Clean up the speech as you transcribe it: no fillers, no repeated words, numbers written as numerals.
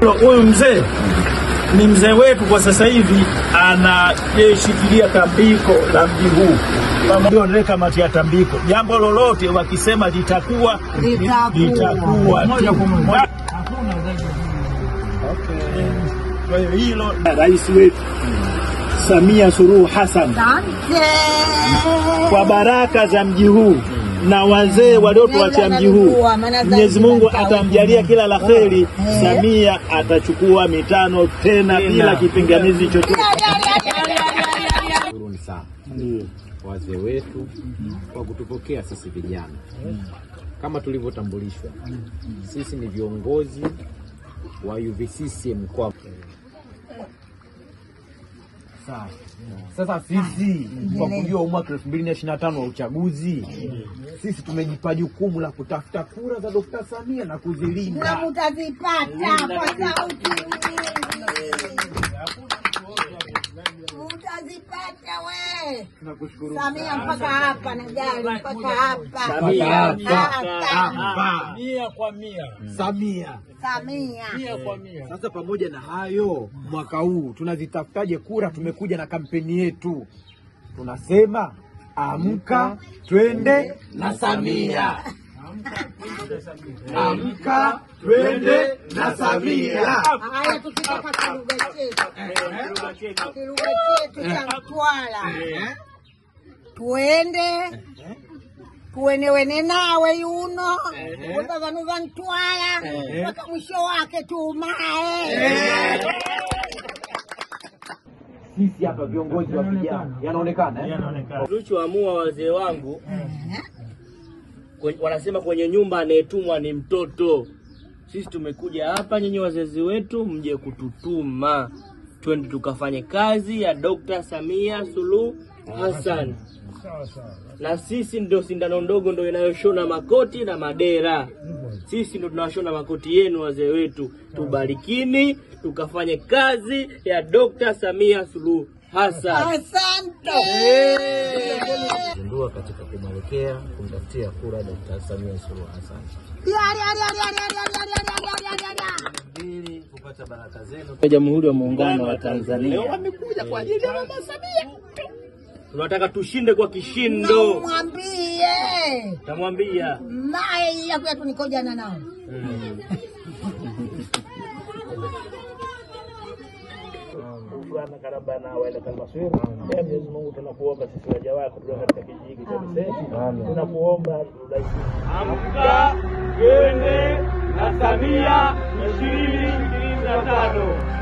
Huyu mzee ni mzee wetu kwa sasa hivi, anashikilia tambiko la mji huu. Pamoja na kamati ya tambiko, jambo lolote wakisema litakuwa. Moja kwa moja. Kwa hiyo hilo rais wetu Samia Suluhu Hassan, kwa baraka za mji huu na wazee waliotuachia mji huu, Mwenyezi Mungu atamjalia kila la kheri. Samia atachukua mitano tena bila kipingamizi chochote. Shukrani sana wazee wetu kwa kutupokea sisi vijana. Kama tulivyotambulishwa, sisi ni viongozi wa UVCCM mkoa. Sasa sisi kwa kujua mwaka 2025 wa uchaguzi, sisi tumejipa jukumu la kutafuta kura za Dr. Samia na kuzilinda. Na mtazipata kwa sauti. Mtazipata we. Tunakushukuru Samia mpaka hapa na gari mpaka hapa. Samia Mia kwa mia. Samia. Mia kwa mia. Sasa pamoja na hayo, mwaka huu tunazitafutaje kura? Tumekuja na kampeni yetu. Tunasema amka twende na Samia. Amka twende na Samia. Haya tukitaka kilugha chetu cha Mtwara. Tuende tuenewene nawe yuno utavanuva Mtwara mpaka mwisho wake tuumae. Sisi hapa viongozi wa vijana yanaonekana Tulichoamua wazee wangu, wanasema kwenye nyumba anayetumwa ni mtoto. Sisi tumekuja hapa, nyinyi wazazi wetu mje kututuma twende tukafanye kazi ya Dr. Samia Suluhu Hassan. Na sisi ndio sindano ndogo ndio inayoshona makoti na madera. Sisi ndio tunashona makoti yenu wazee wetu. Tubarikini tukafanye kazi ya Dr. Samia Suluhu Hassan. Asante. Ndio katika kumwelekea kumtafutia kura Dr. Samia Suluhu Hassan. Ili kupata baraka zenu. Jamhuri ya Muungano wa Tanzania wamekuja kwa ajili ya Mama Samia. Tunataka tushinde kwa kishindo. Mwambie. Tamwambia. Naye yako tunikojana nao. Bwana karabana waenda kalmaswiri. Mwenyezi Mungu tunakuomba sisi waja wako kutoka katika kijiji cha Miseti. Tunakuomba Amka twende na Samia 2025.